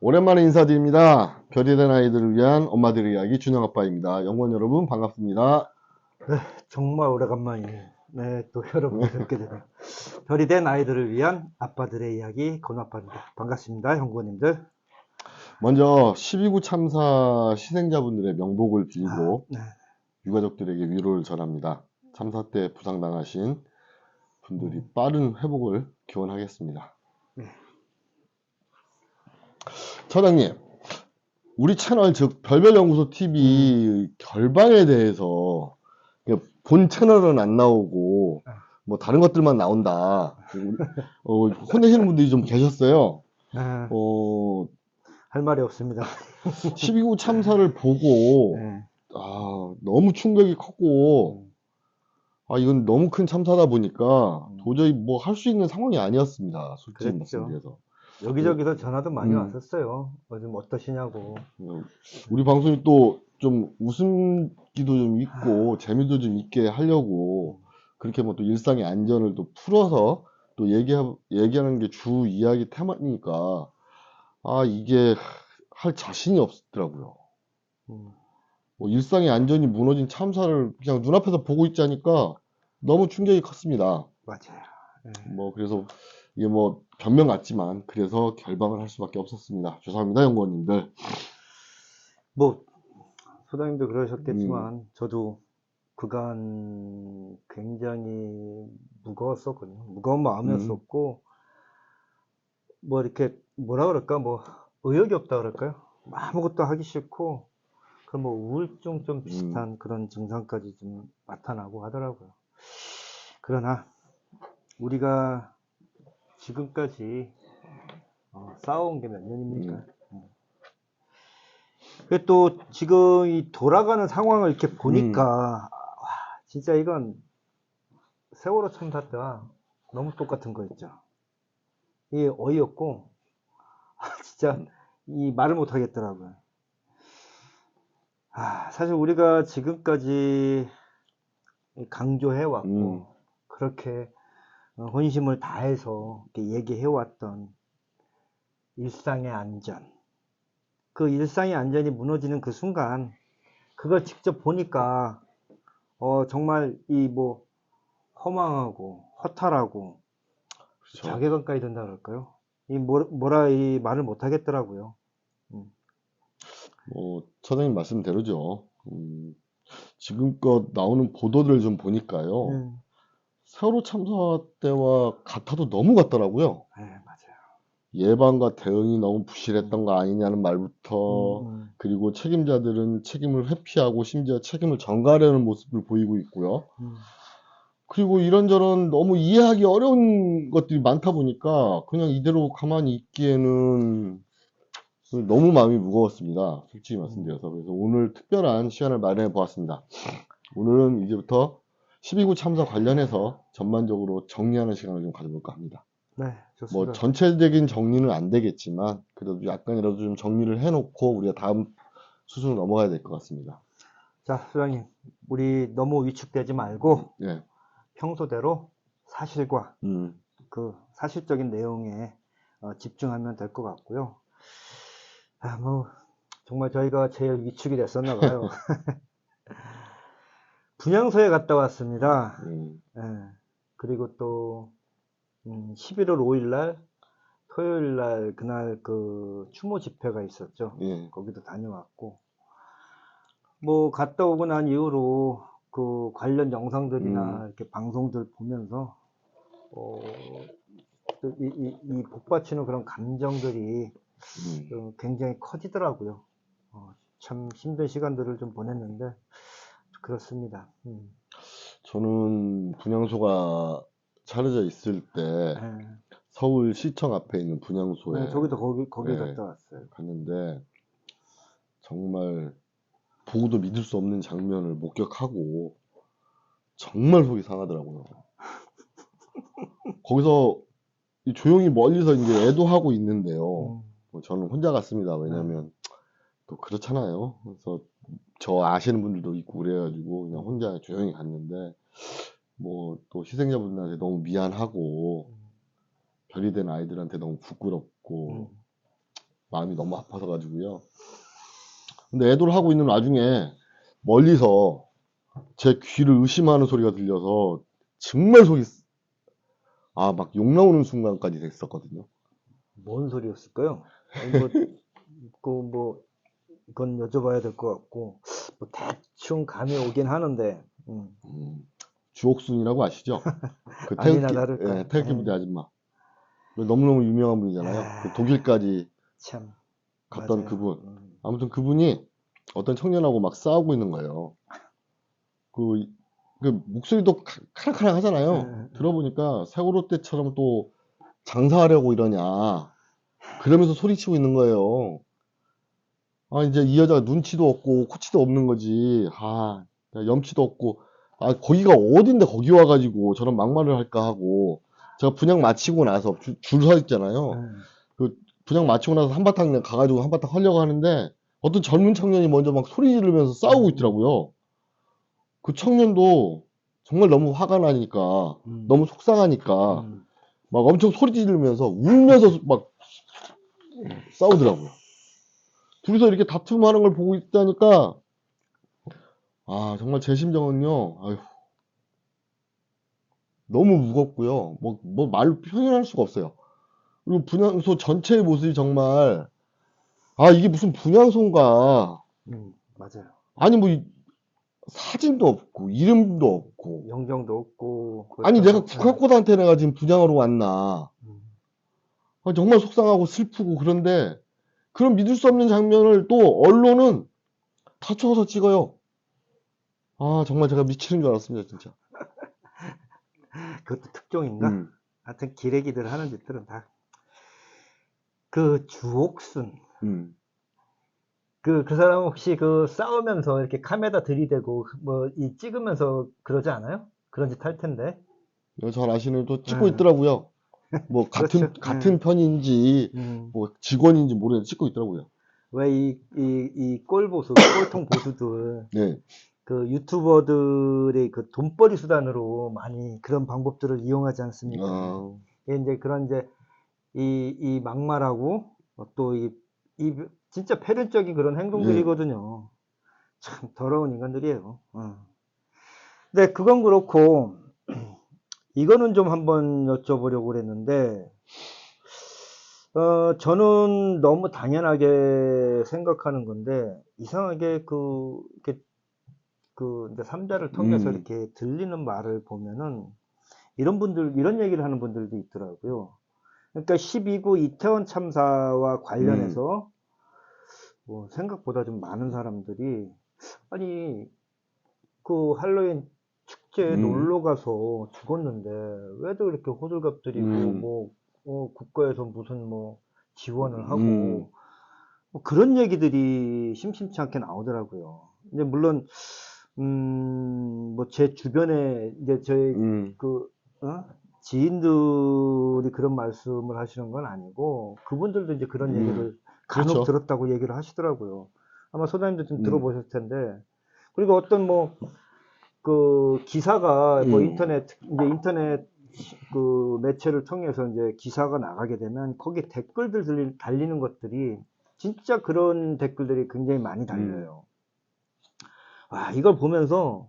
오랜만에 인사드립니다. 별이 된 아이들을 위한 엄마들의 이야기 준영아빠입니다. 연구원 여러분 반갑습니다. 네, 정말 오래간만이에요. 네, 또 여러분을 뵙게 되네요. 별이 된 아이들을 위한 아빠들의 이야기 권아빠입니다. 반갑습니다, 형부님들. 먼저 12구 참사 희생자분들의 명복을 빌고 네. 유가족들에게 위로를 전합니다. 참사 때 부상당하신 분들이 빠른 회복을 기원하겠습니다. 네. 처장님, 우리 채널 즉 별별연구소 TV 결방에 대해서 본 채널은 안 나오고 뭐 다른 것들만 나온다. 혼내시는 분들이 좀 계셨어요. 할 말이 없습니다. 12구 참사를 보고 네. 너무 충격이 컸고 이건 너무 큰 참사다 보니까 도저히 뭐 할 수 있는 상황이 아니었습니다. 솔직히 그랬죠. 말씀드려서. 여기저기서 전화도 많이 왔었어요. 요즘 어떠시냐고. 우리 방송이 또 좀 웃음기도 좀 있고 재미도 좀 있게 하려고 그렇게 뭐 또 일상의 안전을 또 풀어서 또 얘기하는 게 주 이야기 테마니까 이게 할 자신이 없더라고요. 뭐 일상의 안전이 무너진 참사를 그냥 눈앞에서 보고 있자니까 너무 충격이 컸습니다. 맞아요. 네. 뭐 그래서 이게 뭐 변명 같지만 그래서 결방을 할 수밖에 없었습니다. 죄송합니다, 연구원님들. 뭐 소장님도 그러셨겠지만 저도 그간 굉장히 무거웠었거든요. 무거운 마음이었었고 뭐 이렇게 뭐라 그럴까 뭐 의욕이 없다 그럴까요? 아무것도 하기 싫고 그 뭐 우울증 좀 비슷한 그런 증상까지 좀 나타나고 하더라고요. 그러나 우리가 지금까지 싸워온 게 몇 년입니까? 또 지금 이 돌아가는 상황을 이렇게 보니까 와, 진짜 이건 세월호 참사 때와 너무 똑같은 거였죠. 이게 어이없고 진짜 이 말을 못 하겠더라고요. 사실 우리가 지금까지 강조해왔고 그렇게 혼심을 다해서 이렇게 얘기해왔던 일상의 안전, 그 일상의 안전이 무너지는 그 순간 그걸 직접 보니까 정말 이 뭐 허망하고 허탈하고 그렇죠. 자괴감까지 든다 그럴까요? 이 이 말을 못 하겠더라고요. 뭐 처장님 말씀대로죠. 지금껏 나오는 보도들 좀 보니까요. 세월호 참사 때와 같아도 너무 같더라고요. 네, 맞아요. 예방과 대응이 너무 부실했던 거 아니냐는 말부터 그리고 책임자들은 책임을 회피하고 심지어 책임을 전가하려는 모습을 보이고 있고요. 그리고 이런저런 너무 이해하기 어려운 것들이 많다 보니까 그냥 이대로 가만히 있기에는 너무 마음이 무거웠습니다. 솔직히 말씀드려서. 그래서 오늘 특별한 시간을 마련해 보았습니다. 오늘은 이제부터 12구 참사 관련해서 전반적으로 정리하는 시간을 좀 가져볼까 합니다. 네, 좋습니다. 뭐 전체적인 정리는 안 되겠지만 그래도 약간이라도 좀 정리를 해놓고 우리가 다음 수순으로 넘어가야 될 것 같습니다. 자, 소장님, 우리 너무 위축되지 말고 네. 평소대로 사실과 그 사실적인 내용에 집중하면 될 것 같고요. 뭐 정말 저희가 제일 위축이 됐었나 봐요. 분향소에 갔다 왔습니다. 그리고 또 11월 5일 날 토요일 날 그날 그 추모 집회가 있었죠. 거기도 다녀왔고 뭐 갔다 오고 난 이후로 그 관련 영상들이나 이렇게 방송들 보면서 이 복받치는 그런 감정들이 굉장히 커지더라고요. 참 힘든 시간들을 좀 보냈는데 그렇습니다. 저는 분향소가 차려져 있을 때 서울시청 앞에 있는 분향소에 저기도 거기 갔다 왔어요. 갔는데 정말 보고도 믿을 수 없는 장면을 목격하고 정말 속이 상하더라고요. 거기서 조용히 멀리서 이제 애도하고 있는데요. 저는 혼자 갔습니다. 왜냐면 또 그렇잖아요. 그래서 저 아시는 분들도 있고 그래가지고 그냥 혼자 조용히 갔는데 뭐 또 희생자분들한테 너무 미안하고 별이 된 아이들한테 너무 부끄럽고 마음이 너무 아파서 가지고요. 근데 애도를 하고 있는 와중에 멀리서 제 귀를 의심하는 소리가 들려서 정말 속이 막 욕 나오는 순간까지 됐었거든요. 뭔 소리였을까요? 그건 여쭤봐야 될 것 같고, 뭐 대충 감이 오긴 하는데, 주옥순이라고 아시죠? 그 아니나 다를까. 예, 태극기 부대 아줌마. 너무너무 유명한 분이잖아요. 그 독일까지 참 갔던 맞아요. 그분. 아무튼 그분이 어떤 청년하고 막 싸우고 있는 거예요. 그 목소리도 카랑카랑 하잖아요. 들어보니까 세월호 때처럼 또 장사하려고 이러냐. 그러면서 소리치고 있는 거예요. 이제 이 여자가 눈치도 없고 코치도 없는 거지. 염치도 없고. 거기가 어딘데 거기 와가지고 저런 막말을 할까 하고. 제가 분양 마치고 나서 줄 서 있잖아요. 그 분양 마치고 나서 한바탕 그냥 가가지고 한바탕 하려고 하는데 어떤 젊은 청년이 먼저 막 소리 지르면서 싸우고 있더라고요. 그 청년도 정말 너무 화가 나니까, 너무 속상하니까, 막 엄청 소리 지르면서 울면서 막 싸우더라고요. 둘이서 이렇게 다툼하는 걸 보고 있다니까, 정말 제 심정은요, 너무 무겁고요. 뭐 말로 표현할 수가 없어요. 그리고 분향소 전체의 모습이 정말, 이게 무슨 분향소인가. 맞아요. 아니, 뭐, 사진도 없고, 이름도 없고. 영정도 없고. 아니, 내가 국화꽃한테 내가 지금 분양하러 왔나. 정말 속상하고 슬프고 그런데, 그런 믿을 수 없는 장면을 또 언론은 다 찍어서 찍어요. 정말 제가 미치는 줄 알았습니다, 진짜. 그것도 특종인가? 하여튼 기레기들 하는 짓들은 다. 그 주옥순. 그 사람 혹시 싸우면서 이렇게 카메라 들이대고 찍으면서 그러지 않아요? 그런 짓 할 텐데. 잘 아시는 또 찍고 있더라고요. 뭐 같은 편인지 뭐 직원인지 모르겠는데 찍고 있더라고요. 왜 이 꼴통 보수들 네. 그 유튜버들의 그 돈벌이 수단으로 많이 그런 방법들을 이용하지 않습니까? 이제 그런 이 막말하고 또 이 진짜 패륜적인 그런 행동들이거든요. 참 더러운 인간들이에요. 근데 그건 그렇고 이거는 좀 한번 여쭤보려고 그랬는데 저는 너무 당연하게 생각하는 건데 이상하게 이제 삼자를 통해서 이렇게 들리는 말을 보면은 이런 얘기를 하는 분들도 있더라고요. 그러니까 12구 이태원 참사와 관련해서 뭐 생각보다 좀 많은 사람들이 아니 그 할로윈 축제에 놀러 가서 죽었는데 왜들 이렇게 호들갑들이고 국가에서 무슨 지원을 하고 그런 얘기들이 심심치 않게 나오더라고요. 이제 물론 뭐 제 주변에 이제 저희 지인들이 그런 말씀을 하시는 건 아니고 그분들도 이제 그런 얘기를 간혹 그렇죠. 들었다고 얘기를 하시더라고요. 아마 소장님도 좀 들어보셨을 텐데 그리고 어떤 그 기사가 인터넷 그 매체를 통해서 이제 기사가 나가게 되면 거기에 댓글들 달리는 것들이 진짜 그런 댓글들이 굉장히 많이 달려요. 이걸 보면서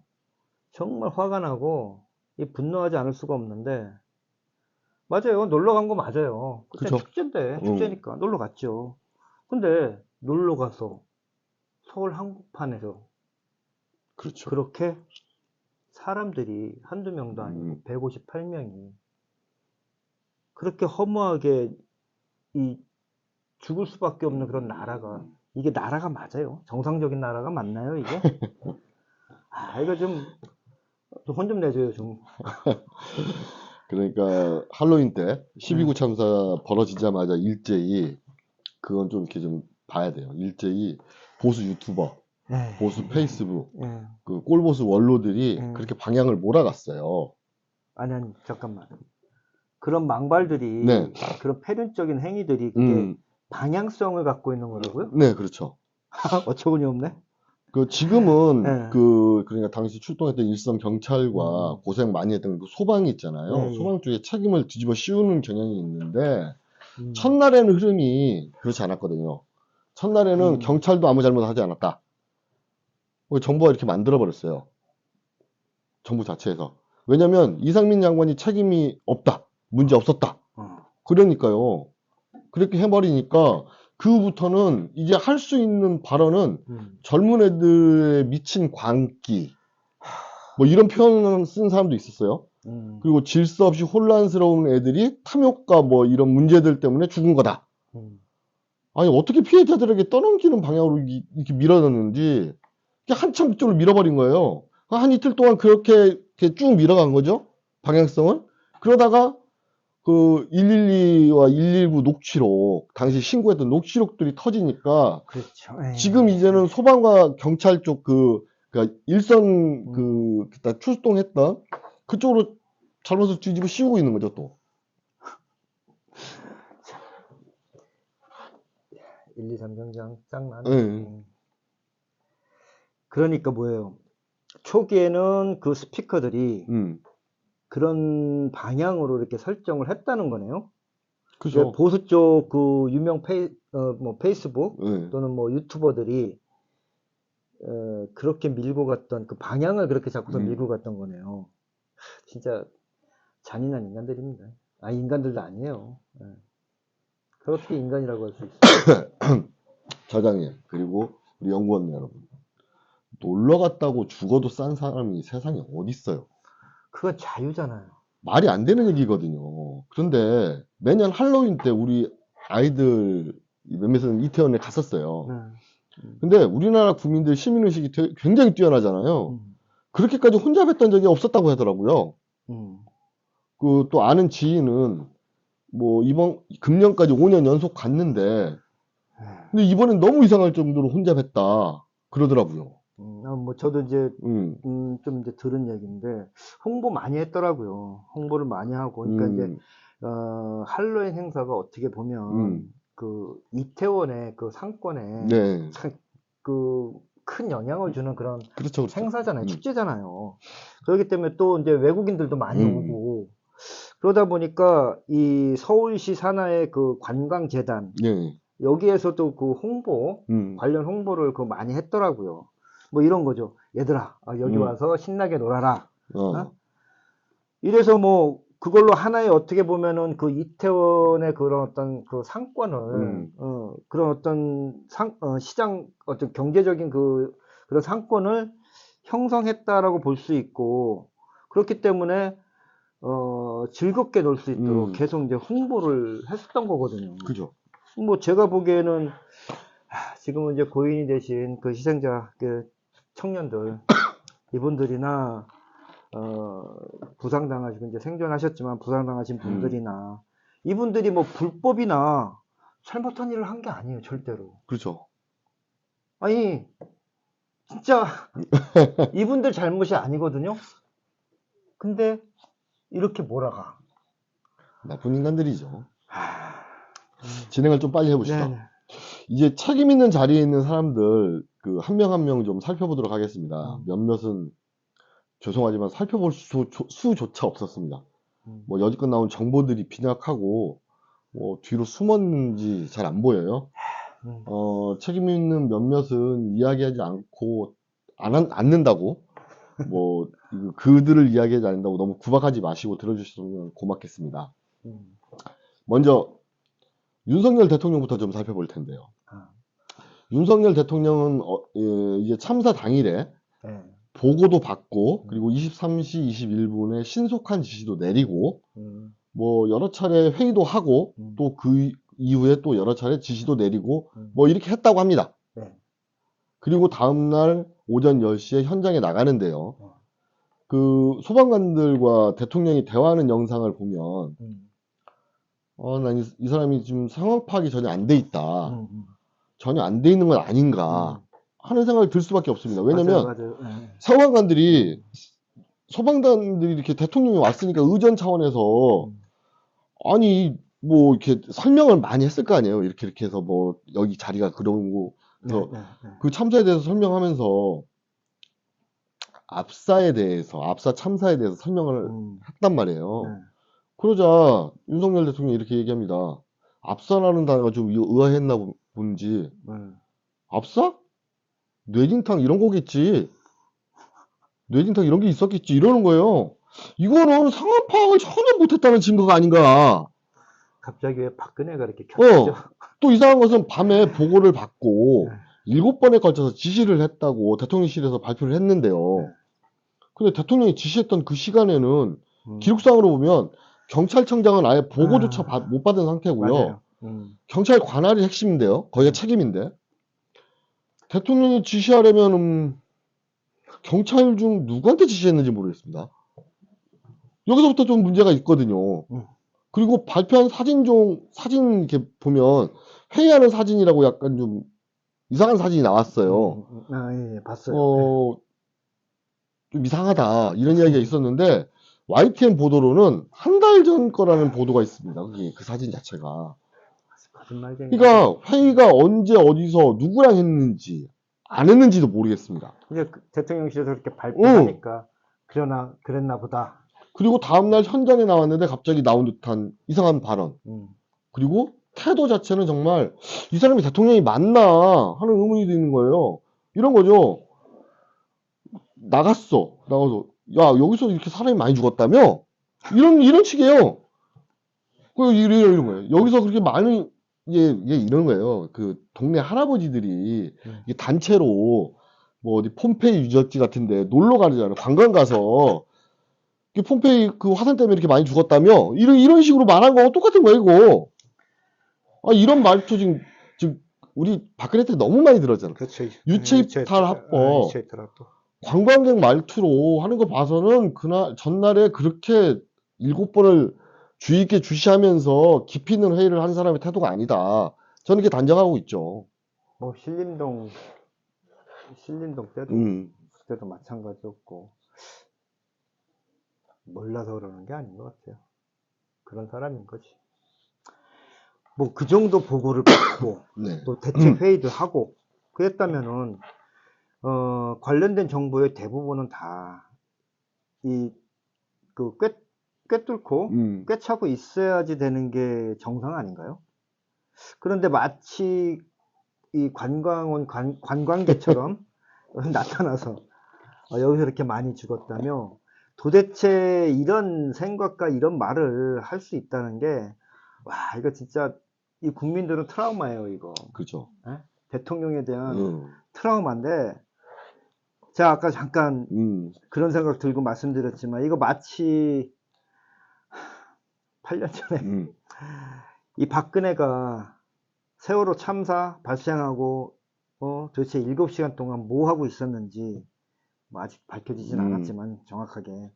정말 화가 나고 분노하지 않을 수가 없는데 맞아요. 놀러 간 거 맞아요. 그때 그쵸. 축제니까 놀러 갔죠. 근데 놀러 가서 서울 한복판에서 그렇죠. 그렇게 사람들이 한두 명도 아니고 158명이 그렇게 허무하게 죽을 수밖에 없는 그런 나라가 이게 나라가 맞아요? 정상적인 나라가 맞나요 이게? 이거 좀 혼 좀 내줘요 좀. 그러니까 할로윈 때 12구 참사 벌어지자마자 일제히 그건 좀 이렇게 좀 봐야 돼요. 일제히 보수 유튜버, 보수 페이스북, 그 꼴보수 원로들이 그렇게 방향을 몰아갔어요. 아니 잠깐만. 그런 망발들이 그런 패륜적인 행위들이 그게 방향성을 갖고 있는 거라고요? 네, 그렇죠. 어처구니 없네. 지금은 그러니까 당시 출동했던 일선 경찰과 고생 많이 했던 그 소방이 있잖아요. 소방 쪽에 책임을 뒤집어 씌우는 경향이 있는데 첫날에는 흐름이 그렇지 않았거든요. 첫날에는 경찰도 아무 잘못하지 않았다. 정부가 이렇게 만들어버렸어요. 정부 자체에서. 왜냐면 이상민 장관이 책임이 없다. 문제 없었다. 그러니까요. 그렇게 해버리니까 그후부터는 이제 할 수 있는 발언은 젊은 애들의 미친 광기 뭐 이런 표현을 쓴 사람도 있었어요. 그리고 질서 없이 혼란스러운 애들이 탐욕과 뭐 이런 문제들 때문에 죽은 거다. 아니 어떻게 피해자들에게 떠넘기는 방향으로 이렇게 밀어넣는지 한참 그쪽으로 밀어버린 거예요. 한 이틀 동안 그렇게 쭉 밀어간 거죠. 방향성을. 그러다가 그 112와 119 녹취록, 당시 신고했던 녹취록들이 터지니까 그렇죠. 지금 이제는 소방과 경찰 쪽 그러니까 일선 출동했던 그쪽으로 잘못을 뒤집어 씌우고 있는 거죠, 또. 1, 2, 3 경장 짱나네. 그러니까 뭐예요? 초기에는 그 스피커들이 그런 방향으로 이렇게 설정을 했다는 거네요. 그죠. 보수 쪽 그 유명 페이스북 또는 뭐 유튜버들이 그렇게 밀고 갔던 그 방향을 그렇게 잡고서 밀고 갔던 거네요. 진짜 잔인한 인간들입니다. 아, 인간들도 아니에요. 그렇게 인간이라고 할 수 있어요. 저장님, 그리고 우리 연구원 여러분. 놀러 갔다고 죽어도 싼 사람이 세상에 어디 있어요? 그건 자유잖아요. 말이 안 되는 얘기거든요. 그런데 매년 할로윈 때 우리 아이들 몇몇은 이태원에 갔었어요. 근데 우리나라 국민들 시민의식이 굉장히 뛰어나잖아요. 그렇게까지 혼잡했던 적이 없었다고 하더라고요. 그 또 아는 지인은 뭐 이번 금년까지 5년 연속 갔는데 근데 이번엔 너무 이상할 정도로 혼잡했다 그러더라고요. 뭐 저도 이제 좀 이제 들은 얘기인데 홍보 많이 했더라고요. 홍보를 많이 하고 그러니까 이제 할로윈 행사가 어떻게 보면 그 이태원의 그 상권에 그 큰 영향을 주는 그런 그렇죠. 행사잖아요. 축제잖아요. 그렇기 때문에 또 이제 외국인들도 많이 오고 그러다 보니까 이 서울시 산하의 그 관광재단 여기에서도 그 홍보 관련 홍보를 그 많이 했더라고요. 뭐 이런 거죠. 얘들아 여기 와서 신나게 놀아라. 이래서 뭐 그걸로 하나의 어떻게 보면은 그 이태원의 그런 어떤 그 상권을 그런 어떤 시장 어떤 경제적인 그런 상권을 형성했다라고 볼 수 있고 그렇기 때문에 즐겁게 놀 수 있도록 계속 이제 홍보를 했었던 거거든요. 그죠. 뭐 제가 보기에는 지금은 이제 고인이 되신 그 희생자 그 청년들 이분들이나 부상당하시고 이제 생존하셨지만 부상당하신 분들이나 이분들이 뭐 불법이나 잘못한 일을 한 게 아니에요. 절대로. 그렇죠. 아니 진짜 이분들 잘못이 아니거든요. 근데 이렇게 몰아가. 나쁜 인간들이죠. 진행을 좀 빨리 해보시죠. 네네. 이제 책임 있는 자리에 있는 사람들 그 한 명 한 명 좀 살펴보도록 하겠습니다. 몇몇은 죄송하지만 살펴볼 수조차 없었습니다. 뭐 여지껏 나온 정보들이 빈약하고 뭐 뒤로 숨었는지 잘 안 보여요. 책임 있는 몇몇은 이야기하지 않고 않는다고 뭐 그들을 이야기하지 않는다고 너무 구박하지 마시고 들어주시면 고맙겠습니다. 먼저 윤석열 대통령부터 좀 살펴볼 텐데요. 윤석열 대통령은 이제 참사 당일에 보고도 받고 그리고 23시 21분에 신속한 지시도 내리고 뭐 여러 차례 회의도 하고 또 그 이후에 또 여러 차례 지시도 내리고 뭐 이렇게 했다고 합니다. 그리고 다음날 오전 10시에 현장에 나가는데요. 그 소방관들과 대통령이 대화하는 영상을 보면 난 이 사람이 지금 상황 파악이 전혀 안 돼 있다. 전혀 안 돼 있는 건 아닌가 하는 생각이 들 수밖에 없습니다. 왜냐면 맞아요. 소방관들이 이렇게 대통령이 왔으니까 의전 차원에서 아니 뭐 이렇게 설명을 많이 했을 거 아니에요. 이렇게 해서 뭐 여기 자리가 그러고 그래서 그 참사에 대해서 설명하면서 압사 참사에 대해서 설명을 했단 말이에요. 그러자 윤석열 대통령이 이렇게 얘기합니다. 압사라는 단어가 좀 의아했나 본지. 압사? 뇌진탕 이런 거겠지. 뇌진탕 이런 게 있었겠지. 이러는 거예요. 이거는 상황 파악을 전혀 못했다는 증거가 아닌가. 갑자기 왜 박근혜가 이렇게 켰죠? 또 이상한 것은 밤에 보고를 받고 7번에 걸쳐서 지시를 했다고 대통령실에서 발표를 했는데요. 근데 대통령이 지시했던 그 시간에는 기록상으로 보면 경찰청장은 아예 보고조차 못 받은 상태고요. 경찰 관할이 핵심인데요. 거기가 책임인데. 대통령이 지시하려면 경찰 중 누구한테 지시했는지 모르겠습니다. 여기서부터 좀 문제가 있거든요. 그리고 발표한 사진 이렇게 보면 회의하는 사진이라고 약간 좀 이상한 사진이 나왔어요. 예, 봤어요. 좀 이상하다 이런 이야기가 있었는데 YTN 보도로는 한 달 전 거라는 보도가 있습니다. 그 사진 자체가. 그러니까 회의가 언제 어디서 누구랑 했는지 안 했는지도 모르겠습니다. 이제 대통령실에서 그렇게 발표하니까 그랬나 보다. 그리고 다음날 현장에 나왔는데 갑자기 나온 듯한 이상한 발언. 그리고 태도 자체는 정말 이 사람이 대통령이 맞나 하는 의문이 드는 거예요. 이런 거죠. 나가서 야 여기서 이렇게 사람이 많이 죽었다며? 이런 식이에요. 이런 거예요. 여기서 그렇게 많이 이런 거예요. 그 동네 할아버지들이 단체로 뭐 어디 폼페이 유적지 같은데 놀러 가잖아요. 관광 가서 폼페이 그 화산 때문에 이렇게 많이 죽었다며? 이런 식으로 말한 거하고 똑같은 거예요, 이거. 이런 말투 지금 우리 박근혜 때 너무 많이 들었잖아. 그렇죠. 유체이탈 합법. 관광객 말투로 하는 거 봐서는 전날에 그렇게 7번을 주의 있게 주시하면서 깊이 있는 회의를 한 사람의 태도가 아니다. 저는 이렇게 단정하고 있죠. 뭐 신림동 때도 그때도 마찬가지였고 몰라서 그러는 게 아닌 것 같아요. 그런 사람인 거지. 뭐 그 정도 보고를 받고 또 대책 회의도 하고 그랬다면은 관련된 정보의 대부분은 다 꿰뚫고 꿰차고 있어야지 되는 게 정상 아닌가요? 그런데 마치 이 관광객처럼 나타나서 여기서 이렇게 많이 죽었다며 도대체 이런 생각과 이런 말을 할 수 있다는 게 와 이거 진짜 이 국민들은 트라우마예요 이거. 그죠. 대통령에 대한 트라우마인데 제가 아까 잠깐 그런 생각 들고 말씀드렸지만 이거 마치 8년 전에 이 박근혜가 세월호 참사 발생하고 도대체 7시간 동안 뭐 하고 있었는지 뭐 아직 밝혀지진 않았지만 정확하게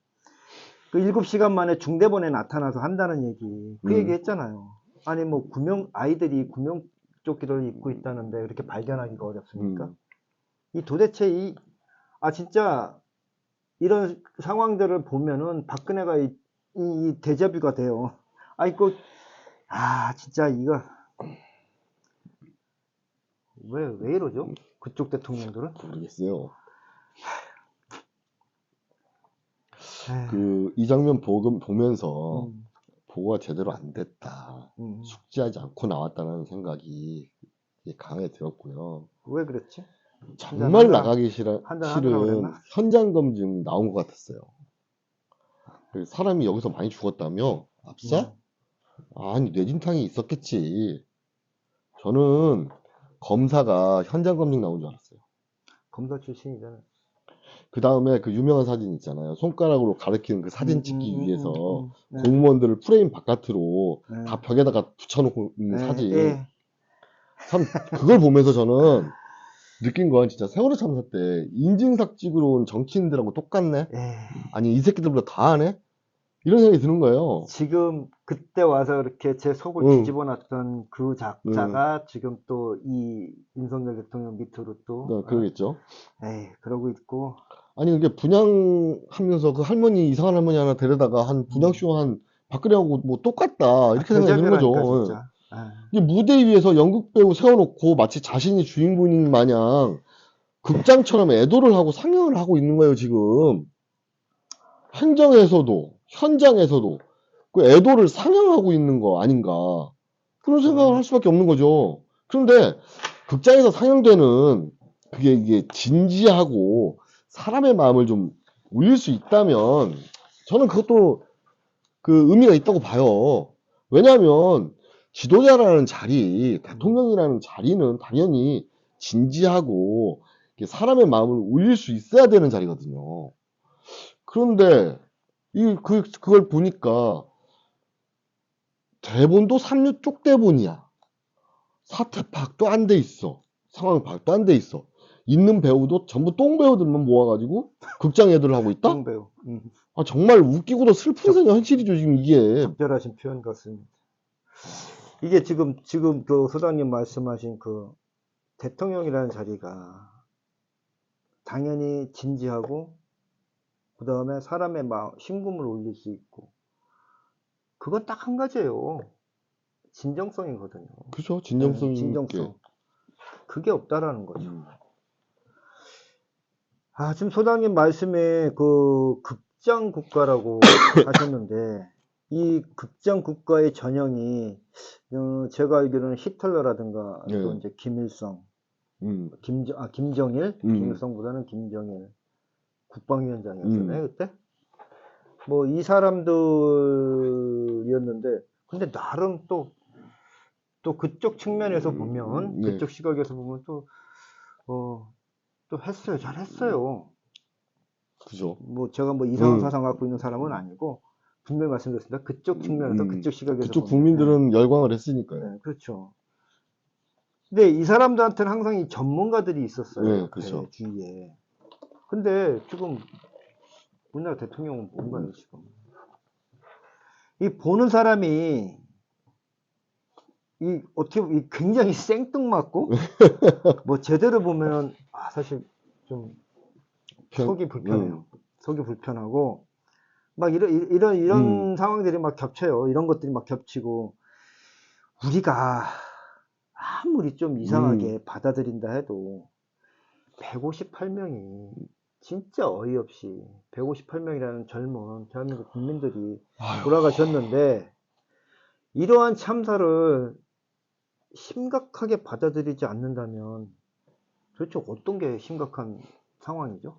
그 7시간 만에 중대본에 나타나서 한다는 얘기 그 얘기 했잖아요. 아니 뭐 아이들이 구명조끼를 입고 있다는데 그렇게 발견하기가 어렵습니까? 이 도대체 진짜 이런 상황들을 보면은 박근혜가 이 데자뷰가 돼요. 진짜 이거 왜 이러죠? 그쪽 대통령들은? 모르겠어요. 이 장면 보면서 보고가 제대로 안 됐다. 숙지하지 않고 나왔다는 생각이 강하게 들었고요. 왜 그랬지? 정말 나가기 싫은 현장 검증 나온 것 같았어요. 사람이 여기서 많이 죽었다며? 압사? 아니 뇌진탕이 있었겠지. 저는 검사가 현장 검증 나온 줄 알았어요. 검사 출신이잖아요. 그 다음에 그 유명한 사진 있잖아요. 손가락으로 가리키는 그 사진 찍기 위해서 공무원들을 프레임 바깥으로 다 벽에다가 붙여놓고 있는 사진. 참 그걸 보면서 저는 느낀 건 진짜 세월호 참사 때 인증삭 찍으러 온 정치인들하고 똑같네? 아니 이 새끼들보다 다 하네? 이런 생각이 드는 거예요. 지금 그때 와서 이렇게 제 속을 뒤집어 놨던 그 작자가 지금 또 이 윤석열 대통령 밑으로 또 그러겠죠. 그러고 있고. 아니 이게 분양하면서 그 할머니 이상한 할머니 하나 데려다가 한 분양쇼 한 박근혜하고 뭐 똑같다 이렇게 생각이 드는 거죠. 진짜. 이게 무대 위에서 연극 배우 세워놓고 마치 자신이 주인공인 마냥 극장처럼 애도를 하고 상영을 하고 있는 거예요 지금. 행정에서도 현장에서도 그 애도를 상영하고 있는 거 아닌가. 그런 생각을 할 수밖에 없는 거죠. 그런데 극장에서 상영되는 그게 이게 진지하고 사람의 마음을 좀 울릴 수 있다면 저는 그것도 그 의미가 있다고 봐요. 왜냐하면 지도자라는 자리, 대통령이라는 자리는 당연히 진지하고 사람의 마음을 울릴 수 있어야 되는 자리거든요. 그런데 그걸 보니까 대본도 삼류 쪽 대본이야. 사태 파악도 안 돼 있어. 상황 파악도 안 돼 있어. 있는 배우도 전부 똥 배우들만 모아가지고 극장 애들을 하고 있다? 똥 배우. 아, 정말 웃기고도 슬픈 현실이죠, 지금 이게. 적절하신 표현 같습니다. 이게 지금 그 소장님 말씀하신 그 대통령이라는 자리가 당연히 진지하고 그 다음에 사람의 마음, 심금을 울릴 수 있고 그건 딱 한 가지예요. 진정성이거든요. 그죠? 진정성이. 진정성. 그게 없다라는 거죠. 아, 지금 소장님 말씀에 그 극장 국가라고 하셨는데 이 극장 국가의 전형이 제가 알기로는 히틀러라든가 또 이제 김일성, 김정일, 김일성보다는 김정일 국방위원장이었잖아요, 그때. 뭐 이 사람들이었는데 근데 나름 또 그쪽 측면에서 보면 그쪽 시각에서 보면 또 했어요. 잘 했어요. 그죠. 뭐 제가 뭐 이상한 사상 갖고 있는 사람은 아니고 분명히 말씀드렸습니다. 그쪽 측면에서 그쪽 시각에서 그쪽 국민들은 열광을 했으니까요. 네, 그렇죠. 근데 이 사람들한테는 항상 이 전문가들이 있었어요. 그렇죠. 주위에. 근데 지금 우리나라 대통령은 뭔가요, 지금? 이 보는 사람이 어떻게 굉장히 생뚱맞고 뭐 제대로 보면 사실 좀 속이 불편해요. 속이 불편하고 막 이런 상황들이 막 겹쳐요. 이런 것들이 막 겹치고 우리가 아무리 좀 이상하게 받아들인다 해도 158명이 진짜 어이없이 158명이라는 젊은 대한민국 국민들이 돌아가셨는데 이러한 참사를 심각하게 받아들이지 않는다면 도대체 어떤 게 심각한 상황이죠?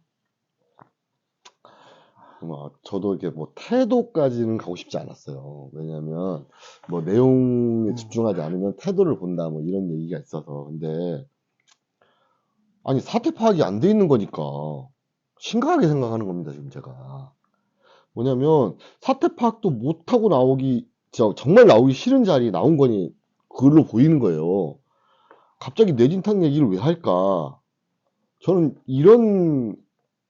저도 이렇게 뭐 태도까지는 가고 싶지 않았어요. 왜냐면 뭐 내용에 집중하지 않으면 태도를 본다 뭐 이런 얘기가 있어서. 근데 아니 사태 파악이 안 돼 있는 거니까 심각하게 생각하는 겁니다, 지금 제가. 뭐냐면 사태 파악도 못하고 정말 나오기 싫은 자리에 나온 거니 그걸로 보이는 거예요. 갑자기 뇌진탕 얘기를 왜 할까? 저는 이런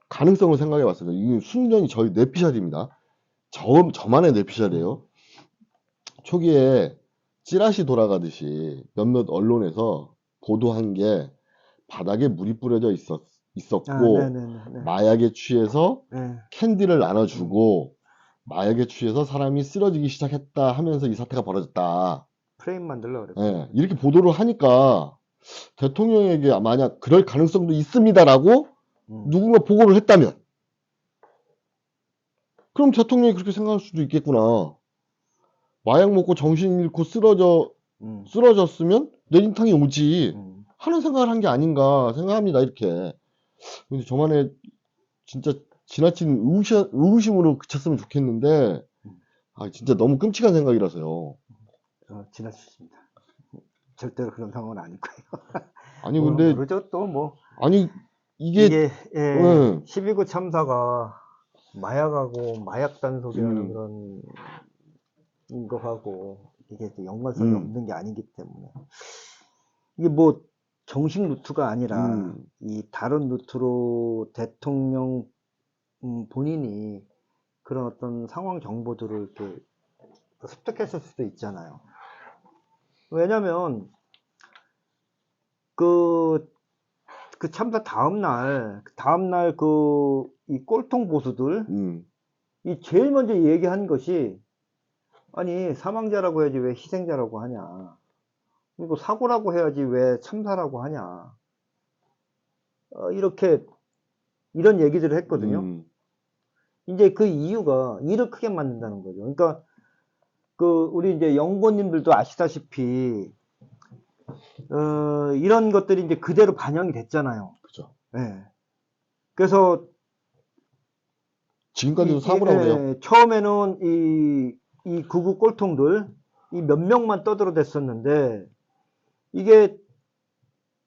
가능성을 생각해 봤어요. 이게 순전히 저희 뇌피셜입니다. 저만의 뇌피셜이에요. 초기에 찌라시 돌아가듯이 몇몇 언론에서 보도한 게 바닥에 물이 뿌려져 있었고 마약에 취해서 캔디를 나눠주고 마약에 취해서 사람이 쓰러지기 시작했다 하면서 이 사태가 벌어졌다. 프레임 만들려고 그랬어요. 이렇게 보도를 하니까 대통령에게 만약 그럴 가능성도 있습니다라고 누군가 보고를 했다면 그럼 대통령이 그렇게 생각할 수도 있겠구나. 마약 먹고 정신 잃고 쓰러졌으면 뇌진탕이 오지 하는 생각을 한 게 아닌가 생각합니다. 이렇게. 근데 저만의 진짜 지나친 의구심으로 그쳤으면 좋겠는데 진짜 너무 끔찍한 생각이라서요. 지나치십니다. 절대로 그런 상황은 아닐 거예요. 아니 근데 모르죠 또 뭐. 아니 이게 12구 참사가 마약하고 마약 단속이라는 그런 거하고 이게 연관성이 없는 게 아니기 때문에 이게 뭐 정식 루트가 아니라 이 다른 루트로 대통령 본인이 그런 어떤 상황 정보들을 이렇게 습득했을 수도 있잖아요. 왜냐면 그 참사 다음날 이 꼴통 보수들 이 제일 먼저 얘기한 것이 아니 사망자라고 해야지 왜 희생자라고 하냐, 그리고 사고라고 해야지 왜 참사라고 하냐, 이런 얘기들을 했거든요. 이제 그 이유가 일을 크게 만든다는 거죠. 그러니까 우리 이제 연구원님들도 아시다시피, 이런 것들이 이제 그대로 반영이 됐잖아요. 그죠. 예. 그래서, 지금까지도 사고라고 그래요. 처음에는 이 구구 꼴통들, 이 몇 명만 떠들어댔었는데, 이게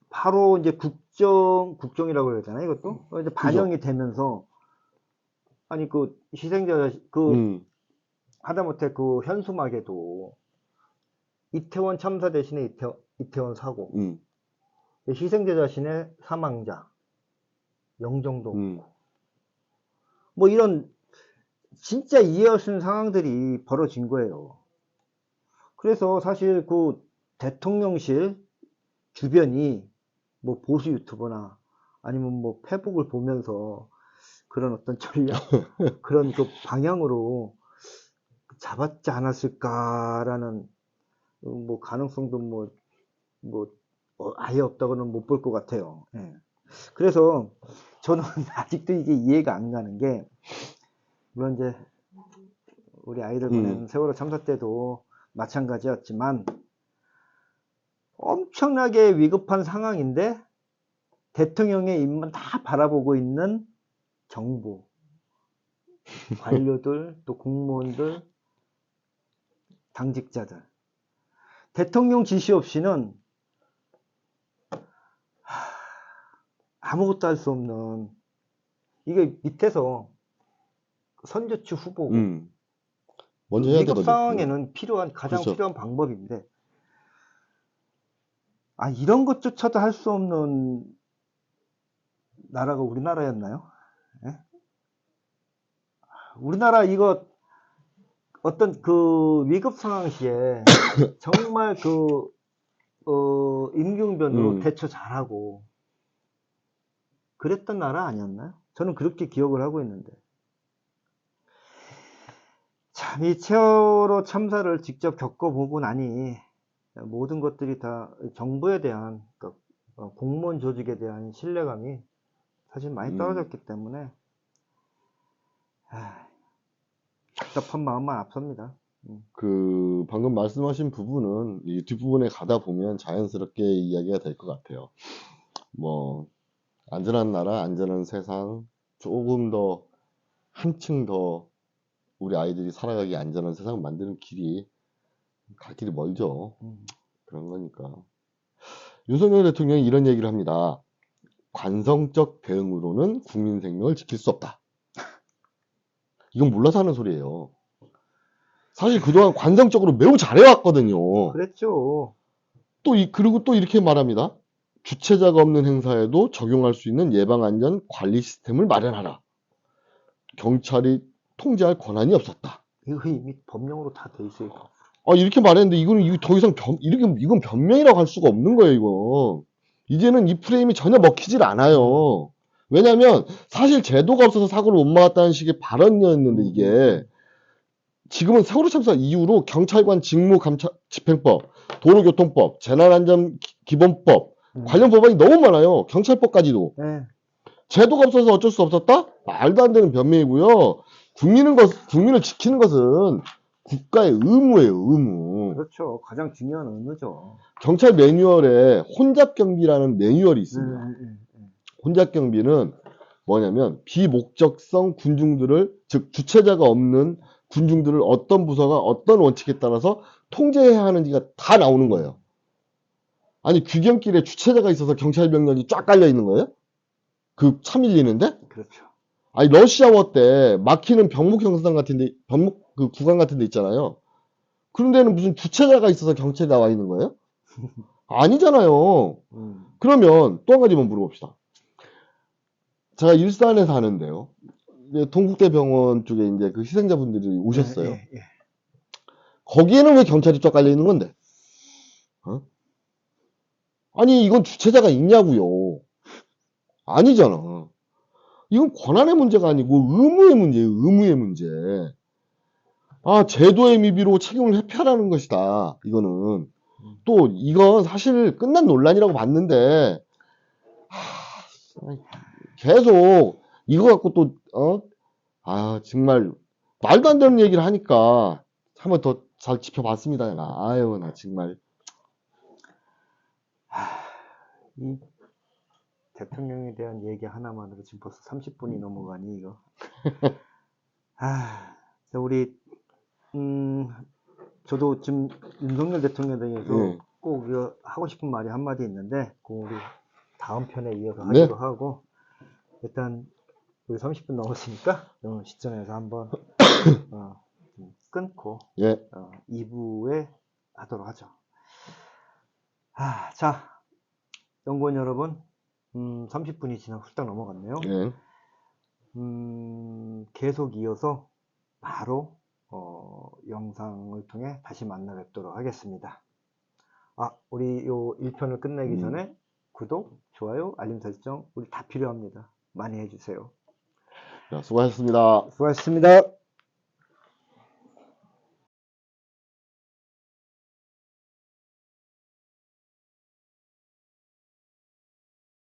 바로 이제 국정이라고 해야 되나, 이것도? 이제 반영이 되면서, 아니, 희생자, 하다못해 현수막에도 이태원 참사 대신에 이태원 사고, 희생자 자신의 사망자, 영정도 없고, 뭐 이런 진짜 이해할 수 있는 상황들이 벌어진 거예요. 그래서 사실 대통령실 주변이 뭐 보수 유튜버나 아니면 뭐 페북을 보면서 그런 어떤 전략, 그런 방향으로 잡았지 않았을까라는 뭐 가능성도 아예 없다고는 못 볼 것 같아요. 예. 그래서 저는 아직도 이게 이해가 안 가는 게, 물론 이제 우리 아이들 보낸 세월호 참사 때도 마찬가지였지만 엄청나게 위급한 상황인데 대통령의 입만 다 바라보고 있는 정부, 관료들, 또 공무원들, 당직자들, 대통령 지시 없이는 아무것도 할 수 없는, 이게 밑에서 선저치 후보고 먼저 해야 위급 되거든요. 상황에는 가장 그렇죠. 필요한 방법인데, 이런 것조차도 할 수 없는 나라가 우리나라였나요? 예? 우리나라 이거 어떤 위급 상황 시에 정말 임기응변으로 대처 잘하고 그랬던 나라 아니었나요? 저는 그렇게 기억을 하고 있는데, 참 이 세월호 참사를 직접 겪어보고 나니 모든 것들이 다 정부에 대한, 공무원 조직에 대한 신뢰감이 사실 많이 떨어졌기 때문에 답답한 마음만 앞섭니다. 방금 말씀하신 부분은 이 뒷부분에 가다 보면 자연스럽게 이야기가 될 것 같아요. 뭐 안전한 나라, 안전한 세상, 조금 더 한층 더 우리 아이들이 살아가기 안전한 세상을 만드는 갈 길이 멀죠. 그런 거니까. 윤석열 대통령이 이런 얘기를 합니다. 관성적 대응으로는 국민 생명을 지킬 수 없다. 이건 몰라서 하는 소리예요. 사실 그동안 관성적으로 매우 잘해왔거든요. 그랬죠. 그리고 또 이렇게 말합니다. 주체자가 없는 행사에도 적용할 수 있는 예방안전 관리 시스템을 마련하라. 경찰이 통제할 권한이 없었다. 이거 이미 법령으로 다 돼 있어요. 이렇게 말했는데 이건 더 이상 이건 변명이라고 할 수가 없는 거예요, 이거. 이제는 이 프레임이 전혀 먹히질 않아요. 왜냐면 사실 제도가 없어서 사고를 못 막았다는 식의 발언이었는데 이게 지금은 세월호 참사 이후로 경찰관 직무집행법, 도로교통법, 재난안전기본법 관련 법안이 너무 많아요. 경찰법까지도. 네. 제도가 없어서 어쩔 수 없었다? 말도 안 되는 변명이고요. 국민을 지키는 것은 국가의 의무예요, 의무. 그렇죠. 가장 중요한 의무죠. 경찰 매뉴얼에 혼잡경비라는 매뉴얼이 있습니다. 혼잡경비는 뭐냐면 비목적성 군중들을, 즉 주체자가 없는 군중들을 어떤 부서가 어떤 원칙에 따라서 통제해야 하는지가 다 나오는 거예요. 아니 귀경길에 주체자가 있어서 경찰 병력이 쫙 깔려 있는 거예요? 차 밀리는데? 그렇죠. 아니 러시아워 때 막히는 병목 형상 같은데, 병목 구간 같은데 있잖아요. 그런 데는 무슨 주체자가 있어서 경찰이 나와 있는 거예요? 아니잖아요. 그러면 또 한 가지만 물어봅시다. 제가 일산에 사는데요. 동국대병원 쪽에 이제 희생자분들이 오셨어요. 거기에는 왜 경찰이 쫙 깔려 있는 건데? 아니 이건 주체자가 있냐고요. 아니잖아. 이건 권한의 문제가 아니고 의무의 문제예요. 의무의 문제. 제도의 미비로 책임을 회피하라는 것이다. 이거는. 또 이건 사실 끝난 논란이라고 봤는데 계속 이거 갖고 또 정말 말도 안 되는 얘기를 하니까 한번 더 잘 지켜봤습니다. 아유, 나 정말. 이 대통령에 대한 얘기 하나만으로 지금 벌써 30분이 넘어가니, 이거. 우리, 저도 지금 윤석열 대통령에 대해서 꼭 이거 하고 싶은 말이 한마디 있는데, 그 우리 다음 편에 이어서 하기로 하고, 일단, 우리 30분 넘었으니까, 이 시점에서 한번, 끊고, 2부에 하도록 하죠. 자, 연구원 여러분, 30분이 지나 훌쩍 넘어갔네요. 계속 이어서 바로 영상을 통해 다시 만나 뵙도록 하겠습니다. 우리 요 1편을 끝내기 전에 구독, 좋아요, 알림 설정 우리 다 필요합니다. 많이 해주세요. 수고하셨습니다. 수고하셨습니다.